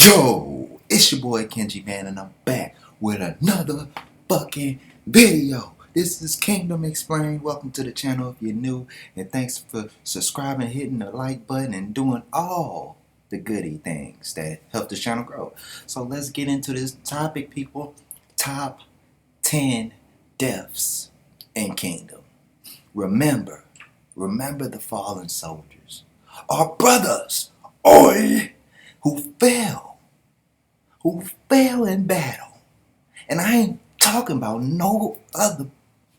Yo, it's your boy Kenji, man, and I'm back with another fucking video. This is Kingdom Explained. Welcome to the channel if you're new, and thanks for subscribing, hitting the like button, and doing all the goody things that help the channel grow. So let's get into this topic, people. Top 10 deaths in Kingdom. Remember the fallen soldiers, our brothers, oi, who fell in battle. And I ain't talking about no other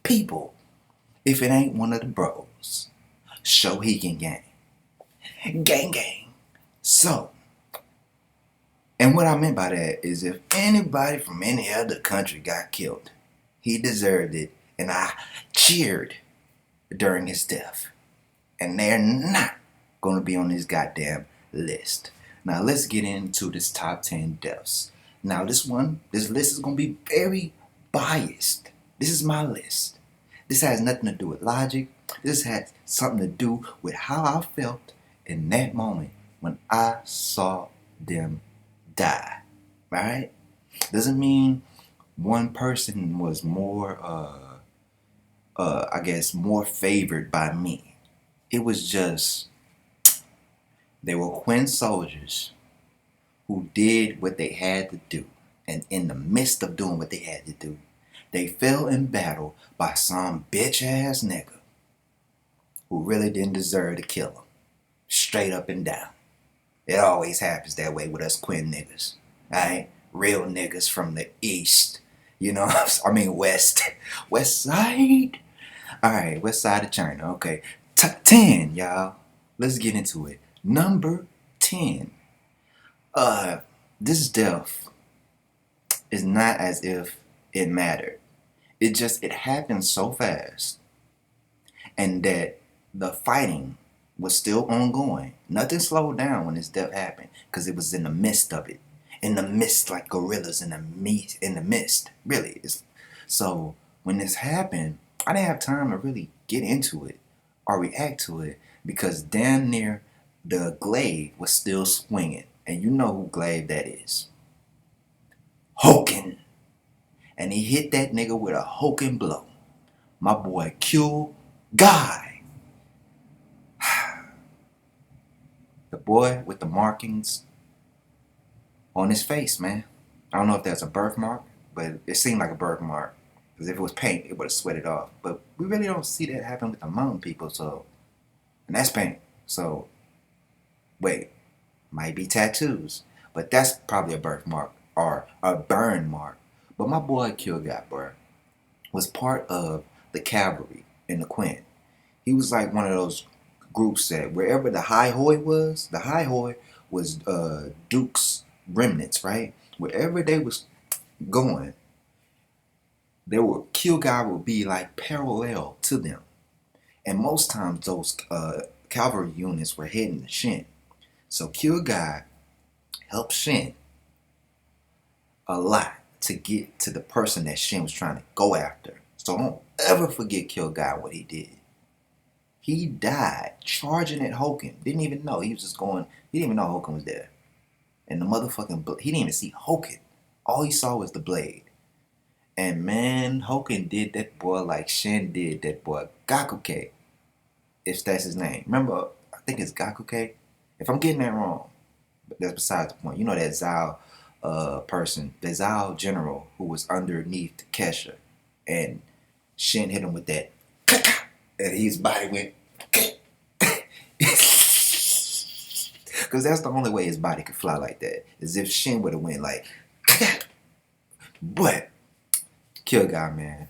people if it ain't one of the bros. Shohigan gang. Gang. So, and what I meant by that is if anybody from any other country got killed, he deserved it, and I cheered during his death. And they're not going to be on this goddamn list. Now let's get into this top 10 deaths. Now this list is going to be very biased. This is my list. This has nothing to do with logic. This has something to do with how I felt in that moment when I saw them die. Right? Doesn't mean one person was more, more favored by me. It was just, they were Qguy soldiers who did what they had to do. And in the midst of doing what they had to do, they fell in battle by some bitch-ass nigga who really didn't deserve to kill them. Straight up and down. It always happens that way with us Qguy niggas. Alright? Real niggas from the east. You know, west. West side. Alright, west side of China. Okay. Top 10, y'all. Let's get into it. Number 10. This death is not as if it mattered. It happened so fast. And that the fighting was still ongoing. Nothing slowed down when this death happened. Because it was in the midst of it. In the midst, like gorillas in the mist. Really. So, when this happened, I didn't have time to really get into it. Or react to it. Because damn near the glaive was still swinging. And you know who glaive that is. Hoken. And he hit that nigga with a Hoken blow. My boy Qguy. The boy with the markings on his face, man. I don't know if that's a birthmark, but it seemed like a birthmark. Because if it was paint, it would have sweated off. But we really don't see that happen with the mountain people, so. And that's paint. So, wait. Might be tattoos. But that's probably a birthmark or a burn mark. But my boy Qguy, bro, was part of the cavalry in the Qguy. He was like one of those groups that wherever the high hoi was Duke's remnants, right? Wherever they was going, Qguy would be like parallel to them. And most times those cavalry units were heading to Shin. So Qguy helped Shin a lot to get to the person that Shin was trying to go after. So don't ever forget Qguy what he did. He died charging at Hoken. Didn't even know. He was just going, he didn't even know Hoken was there. And the motherfucking, he didn't even see Hoken. All he saw was the blade. And man, Hoken did that boy like Shin did that boy Qguy. If that's his name. Remember, I think it's Qguy. If I'm getting that wrong, but that's besides the point. You know that Zhao person, the Zhao general who was underneath Kesha, and Shin hit him with that, and his body went, because that's the only way his body could fly like that, is if Shin would have went like, but Qguy, man,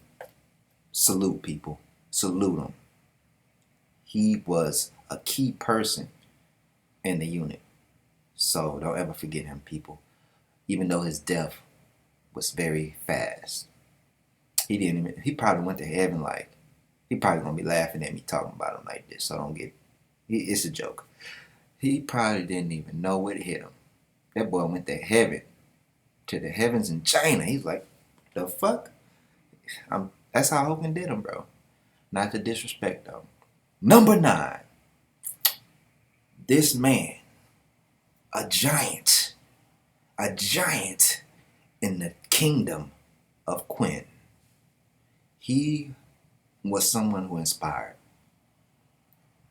salute people, salute him. He was a key person in the unit. So don't ever forget him, people. Even though his death was very fast. He probably went to heaven like, he probably gonna be laughing at me talking about him like this. So it's a joke. He probably didn't even know what hit him. That boy went to heaven. To the heavens in China. He's like, the fuck? That's how Hogan did him, bro. Not to disrespect though. Number 9. This man, a giant, a giant in the kingdom of Qguy. He was someone who inspired.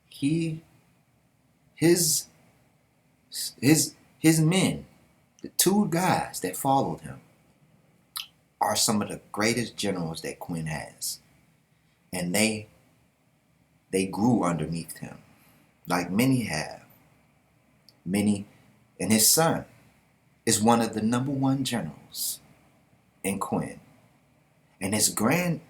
He, his, his men, the two guys that followed him, are some of the greatest generals that Qguy has, and they grew underneath him, like many have. Many, and his son is one of the #1 generals in Qguy, and his grandson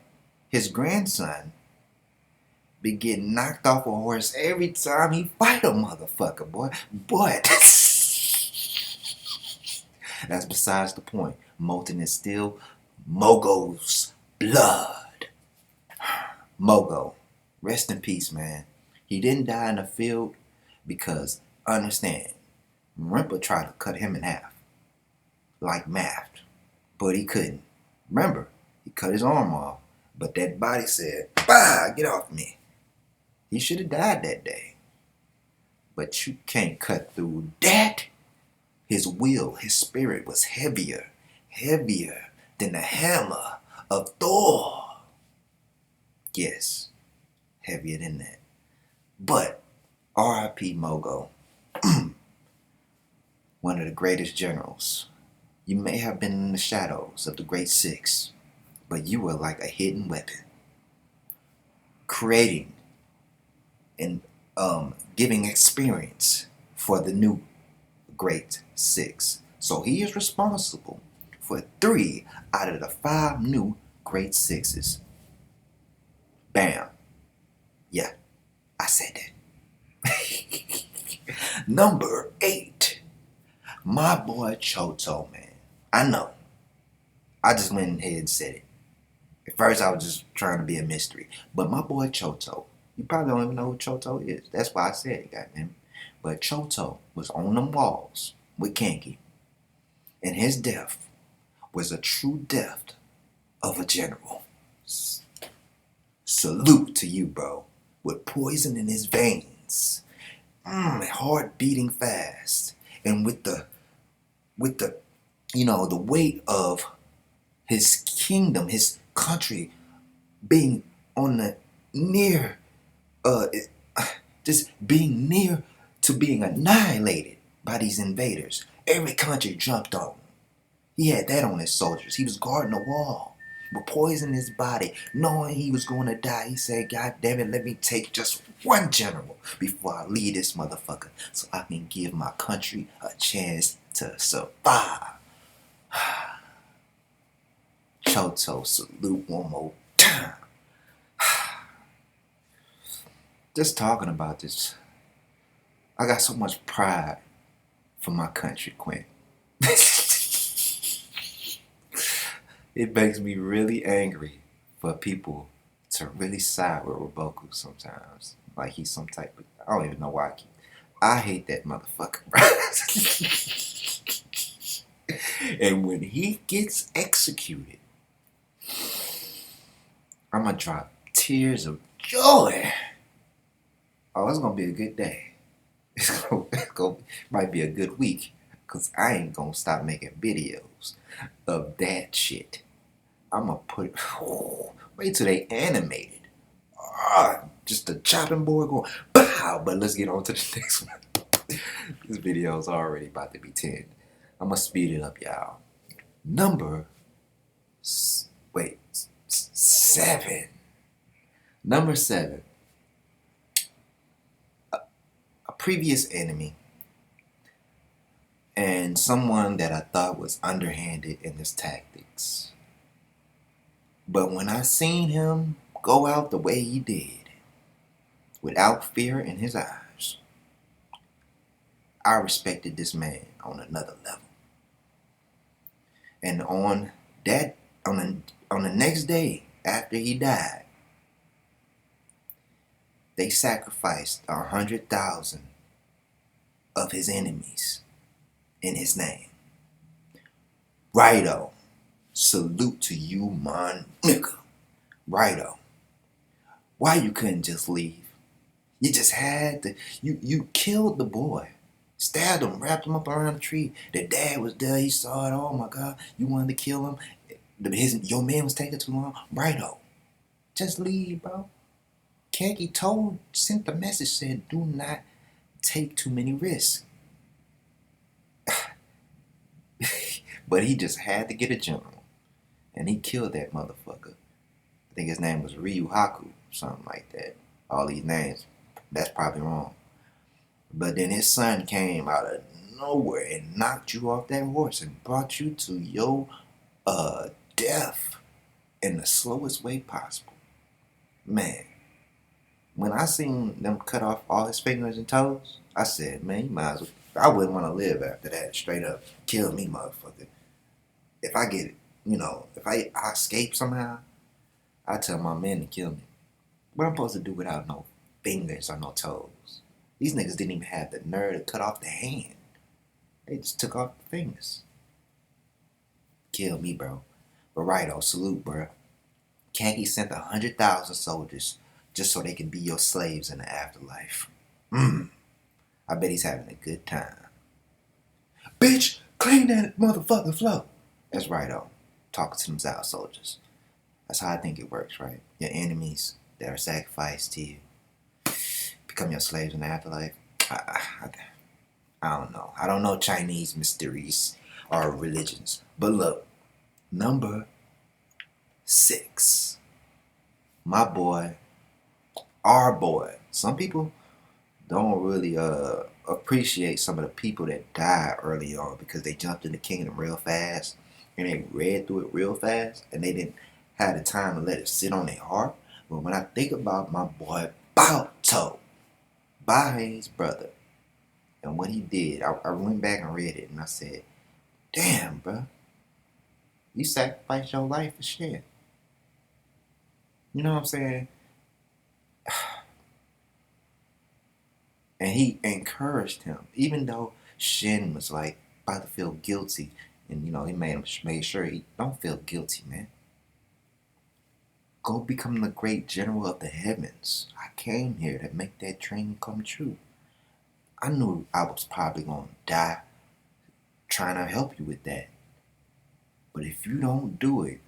be getting knocked off a horse every time he fight a motherfucker, boy. But that's besides the point. Molten is still MoGo's blood. MoGo, rest in peace, man. He didn't die in the field because, understand, Rimpa tried to cut him in half, like math, but he couldn't. Remember, he cut his arm off, but that body said, "Bah, get off me." He should have died that day. But you can't cut through that. His will, his spirit was heavier than the hammer of Thor. Yes, heavier than that. But R.I.P. MoGo, one of the greatest generals. You may have been in the shadows of the Great Six, but you were like a hidden weapon, creating and giving experience for the new Great Six. So he is responsible for 3 out of the 5 new Great Sixes. Bam. Yeah, I said that. Number 8. My boy Choto, man. I know. I just went ahead and said it. At first I was just trying to be a mystery. But my boy Choto, you probably don't even know who Choto is. That's why I said it, goddamn. But Choto was on them walls with Kenji. And his death was a true death of a general. Salute to you, bro. With poison in his veins. Heart beating fast. And with the the weight of his kingdom, his country being on the near just being near to being annihilated by these invaders. Every country jumped on him. He had that on his soldiers. He was guarding the wall with poison in his body, knowing he was going to die. He said, "God damn it, let me take just one general before I leave this motherfucker so I can give my country a chance to survive." Choto, salute one more time. Just talking about this, I got so much pride for my country, Qguy. It makes me really angry for people to really side with Roboku sometimes. Like he's some type of, I don't even know why I hate that motherfucker, bro. And when he gets executed, I'm gonna drop tears of joy. Oh, it's gonna be a good day. Might be a good week, because I ain't gonna stop making videos of that shit. I'm gonna put, wait till they animated. Just the chopping board going, pow! But let's get on to the next one. This video is already about to be 10. I'm gonna speed it up, y'all. Number 7. Number 7. A previous enemy and someone that I thought was underhanded in his tactics. But when I seen him go out the way he did, without fear in his eyes, I respected this man on another level. And on the next day after he died, they sacrificed 100,000 of his enemies in his name. Rhino, salute to you, my nigga. Rhino, why you couldn't just leave? You just had to, you killed the boy Stabbed him, wrapped him up around the tree. The dad was there. He saw it. Oh my God, you wanted to kill him. Your man was taking too long. Righto. Just leave, bro. Kenji sent the message, said, do not take too many risks. But he just had to get a general. And he killed that motherfucker. I think his name was Ryuhaku, something like that. All these names, that's probably wrong. But then his son came out of nowhere and knocked you off that horse and brought you to your death in the slowest way possible. Man, when I seen them cut off all his fingers and toes, I said, man, you might as well. I wouldn't want to live after that. Straight up, kill me, motherfucker. If I get, if I escape somehow, I tell my men to kill me. What I'm supposed to do without no fingers or no toes? These niggas didn't even have the nerve to cut off the hand. They just took off the fingers. Kill me, bro. But Rhino Salute, bro. Qguy sent 100,000 soldiers just so they can be your slaves in the afterlife. I bet he's having a good time. Bitch, clean that motherfucking flow. That's Rhino, talking to them Zao soldiers. That's how I think it works, right? Your enemies that are sacrificed to you become your slaves in the afterlife. I don't know. I don't know Chinese mysteries or religions. But look, number 6. My boy, our boy. Some people don't really appreciate some of the people that died early on because they jumped in the kingdom real fast and they read through it real fast and they didn't have the time to let it sit on their heart. But when I think about my boy Balto, Bahay's brother, and what he did, I went back and read it and I said, damn, bro, you sacrificed your life for shit. You know what I'm saying? And he encouraged him, even though Shin was like about to feel guilty, and he made sure he don't feel guilty, man. Go become the great general of the heavens. I came here to make that dream come true. I knew I was probably gonna die trying to help you with that. But if you don't do it,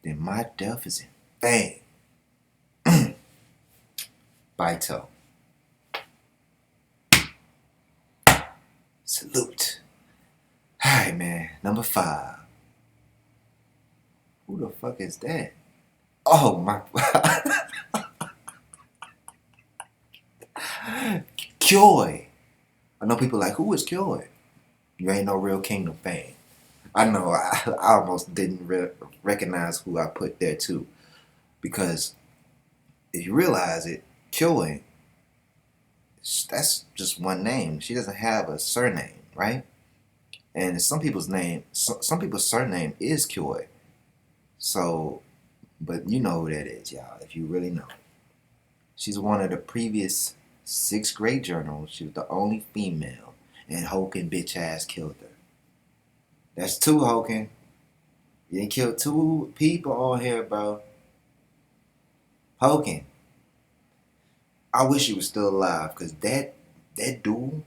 then my death is in vain. Balto. Salute. Alright, man. Number 5. Who the fuck is that? Oh, my. Qguy. I know people like, who is Qguy? You ain't no real Kingdom fan. I know, I almost didn't recognize who I put there too. Because if you realize it, Qguy, that's just one name. She doesn't have a surname, right? And some people's surname is Qguy. So, but you know who that is, y'all, if you really know. She's one of the previous 6 great journals. She was the only female. And Hoken bitch ass killed her. That's 2, Hoken. You done killed 2 people on here, bro. Hoken. I wish he was still alive, because that dude,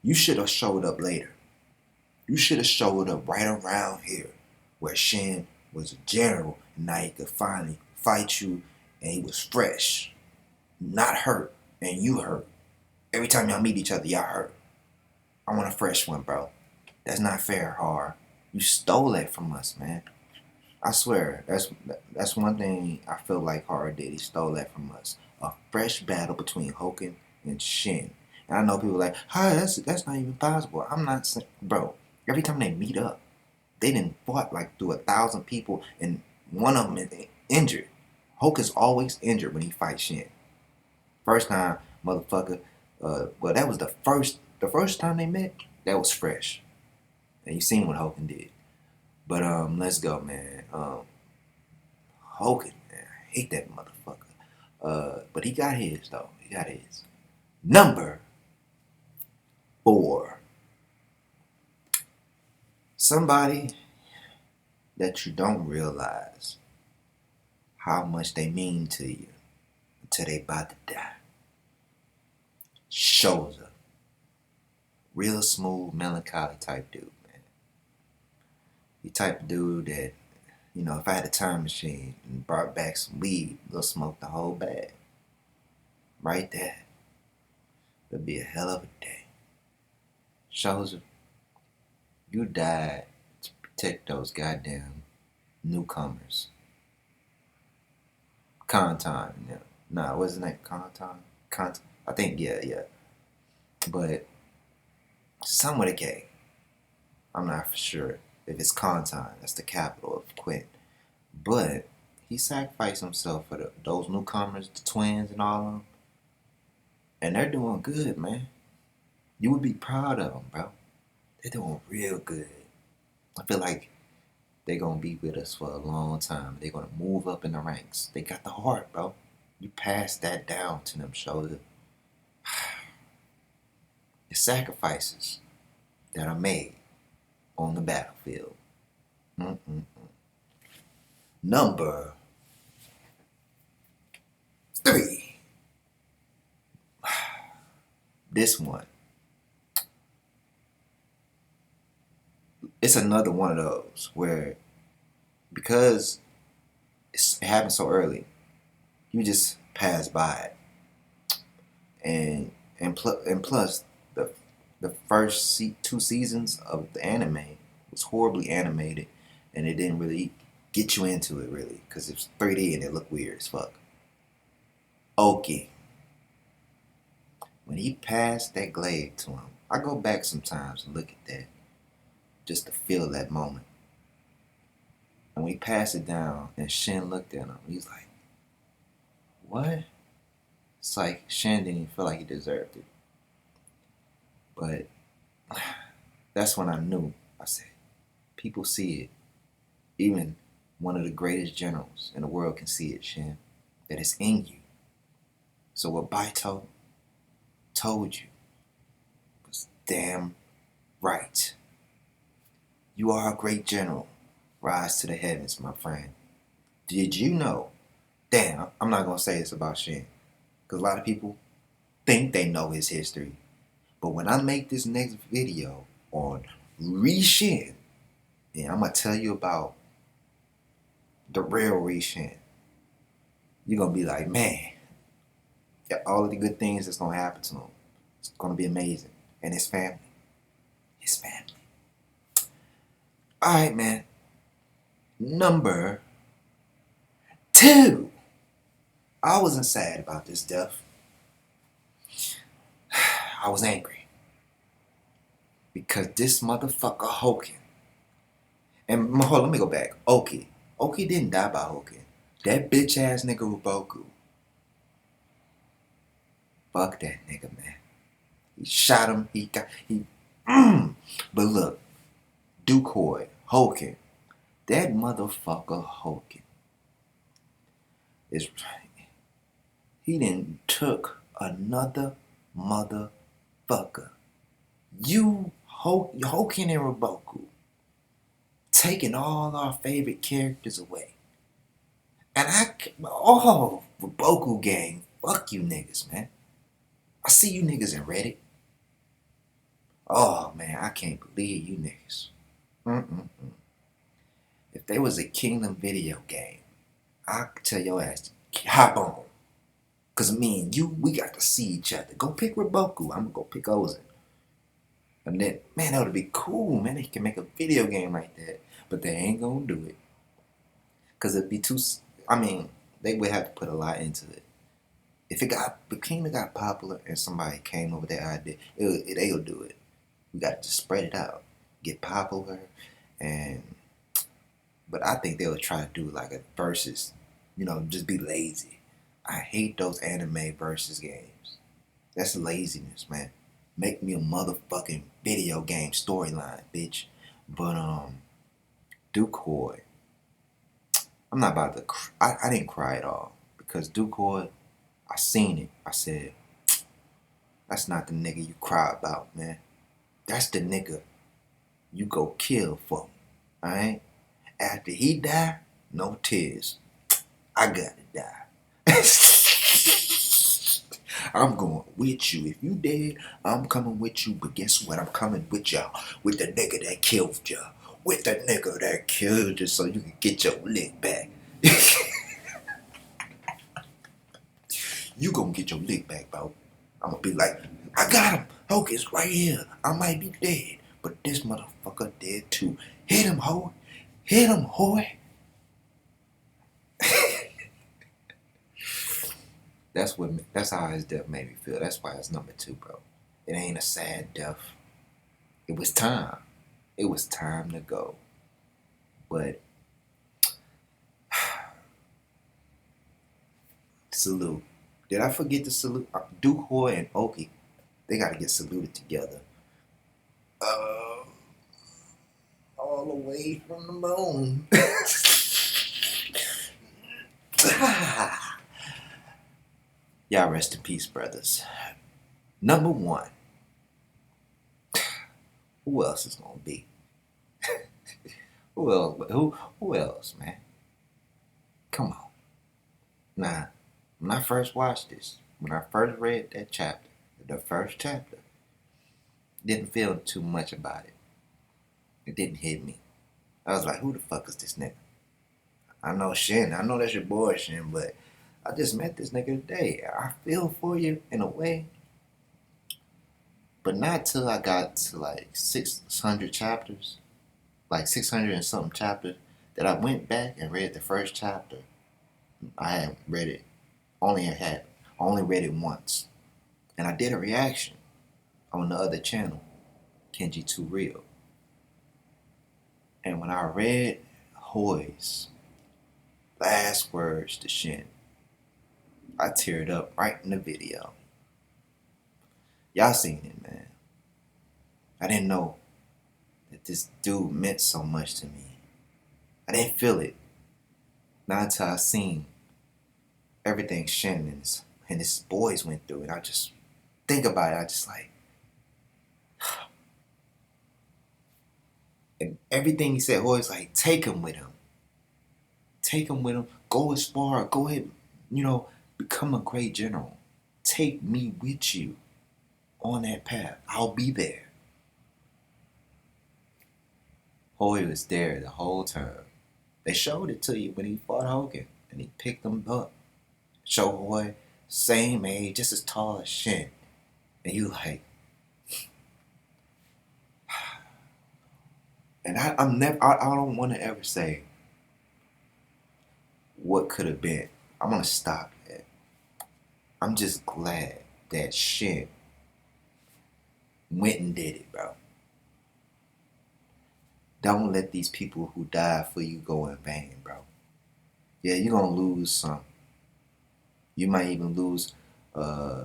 you should have showed up later. You should have showed up right around here where Shin was a general and now he could finally fight you and he was fresh, not hurt, and you hurt. Every time y'all meet each other, y'all hurt. I want a fresh one, bro. That's not fair, Har. You stole that from us, man. I swear, that's one thing I feel like Har did. He stole that from us. A fresh battle between Hoken and Shin. And I know people are like, hi, that's not even possible. I'm not saying, bro. Every time they meet up, they done fought like through 1,000 people, and one of them is injured. Hoken's always injured when he fights Shin. First time, motherfucker. Well, that was the first time they met. That was fresh, and you seen what Hoken did. But let's go, man. Hoken, man, I hate that motherfucker. But he got his though. He got his. Number 4. Somebody that you don't realize how much they mean to you until they about to die. Shows up. Real smooth, melancholy type dude, man. The type of dude that, you know, if I had a time machine and brought back some weed, they'll smoke the whole bag. Right there. It'll be a hell of a day. Shows up. You died to protect those goddamn newcomers. Conton, yeah. Nah, what's his name? Conton? I think, yeah. But some with a K. I'm not for sure if it's Conton. That's the capital of Qguy. But he sacrificed himself for those newcomers, the twins and all of them. And they're doing good, man. You would be proud of them, bro. They're doing real good. I feel like they're going to be with us for a long time. They're going to move up in the ranks. They got the heart, bro. You pass that down to them, shoulder. The sacrifices that are made on the battlefield. Number 3. This one. It's another one of those where, because it happened so early, you just pass by it. And plus, the first 2 seasons of the anime was horribly animated, and it didn't really get you into it, really, because it's 3D and it looked weird as fuck. Qguy. When he passed that glaive to him, I go back sometimes and look at that, just to feel that moment. And when he passed it down and Shin looked at him, he was like, what? It's like Shin didn't even feel like he deserved it. But that's when I knew. I said, people see it. Even one of the greatest generals in the world can see it, Shin. That it's in you. So what Balto told you was damn right. You are a great general. Rise to the heavens, my friend. Did you know? Damn, I'm not going to say this about Shin, because a lot of people think they know his history. But when I make this next video on Shin, and I'm going to tell you about the real Shin, you're going to be like, man, all of the good things that's going to happen to him, it's going to be amazing. And his family. His family. Alright, man. Number 2. I wasn't sad about this death. I was angry. Because this motherfucker Hoken. And hold on, let me go back. Qguy. Qguy didn't die by Hoken. That bitch ass nigga Ruboku. Fuck that nigga, man. He shot him. But look, Decoy, Hoken, that motherfucker Hoken he done took another motherfucker. You, Hoken and Ruboku, taking all our favorite characters away. And Ruboku gang, fuck you niggas, man. I see you niggas in Reddit. Oh, man, I can't believe you niggas. If there was a Kingdom video game, I could tell your ass to hop on. Because me and you, we got to see each other. Go pick Ruboku. I'm going to go pick Ozen. And then, man, that would be cool, man. They can make a video game like that. But they ain't going to do it. Because it'd be too... they would have to put a lot into it. If Kingdom got popular and somebody came up with that idea, they'll do it. We got to just spread it out. Get popular. But I think they would try to do like a versus. Just be lazy. I hate those anime versus games. That's laziness, man. Make me a motherfucking video game storyline, bitch. But, Decoy. I'm not about to I didn't cry at all. Because Decoy, I seen it. I said, that's not the nigga you cry about, man. That's the nigga you go kill for. Alright? After he die, no tears. I gotta die. I'm going with you. If you dead, I'm coming with you. But guess what? I'm coming with y'all. With the nigga that killed y'all. With the nigga that killed you so you can get your lick back. You gonna get your lick back, bro. I'm gonna be like, I got him. Hocus right here. I might be dead, but this motherfucker dead too. Hit him, ho. Hit him, hoy. That's how his death made me feel. That's why it's number 2, bro. It ain't a sad death. It was time. It was time to go. But salute. Did I forget to salute? Decoy and Qguy. They gotta get saluted together. All the way from the moon. Y'all rest in peace, brothers. Number 1. Who else is gonna be? Who else? Who else, man? Come on. Nah, when I first watched this, when I first read that chapter, the first chapter, didn't feel too much about it. It didn't hit me. I was like, who the fuck is this nigga? I know Shin. I know that's your boy Shin, but I just met this nigga today. I feel for you in a way. But not till I got to like 600 chapters, like 600 and something chapters, that I went back and read the first chapter. I had read it, only read it once. And I did a reaction on the other channel, Kenji Too Real. And when I read Qguy's last words to Shin, I teared up right in the video. Y'all seen it, man. I didn't know that this dude meant so much to me. I didn't feel it. Not until I seen everything Shin and his boys went through. And I just think about it. I just like, and everything he said, always like, take him with him. Take him with him. Go as far. Go ahead, become a great general. Take me with you on that path. I'll be there. Qguy was there the whole time. They showed it to you when he fought Hogan and he picked him up. Show Qguy, same age, just as tall as Shin. And you like, and I don't want to ever say what could have been. I'm gonna stop that. I'm just glad that Shin went and did it, bro. Don't let these people who died for you go in vain, bro. Yeah, you're gonna lose some. You might even lose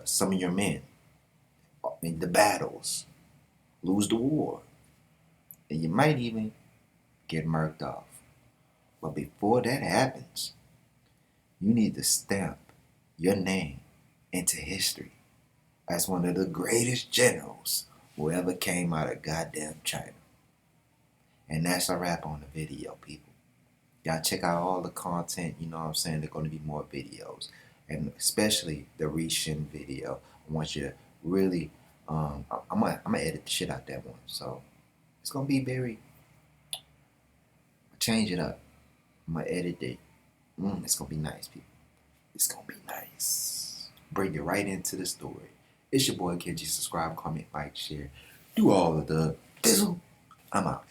some of your men in the battles, lose the war, and you might even get murked off. But before that happens, you need to stamp your name into history as one of the greatest generals who ever came out of goddamn China. And that's a wrap on the video, people. Y'all check out all the content, you know what I'm saying? There are going to be more videos. And especially the Reshin video. I want you to really, I'm gonna edit the shit out that one. So it's going to be very, change it up. I'm going to edit it. It's going to be nice, people. It's going to be nice. Bring you right into the story. It's your boy Kenji. Subscribe, comment, like, share. Do all of the fizzle. I'm out.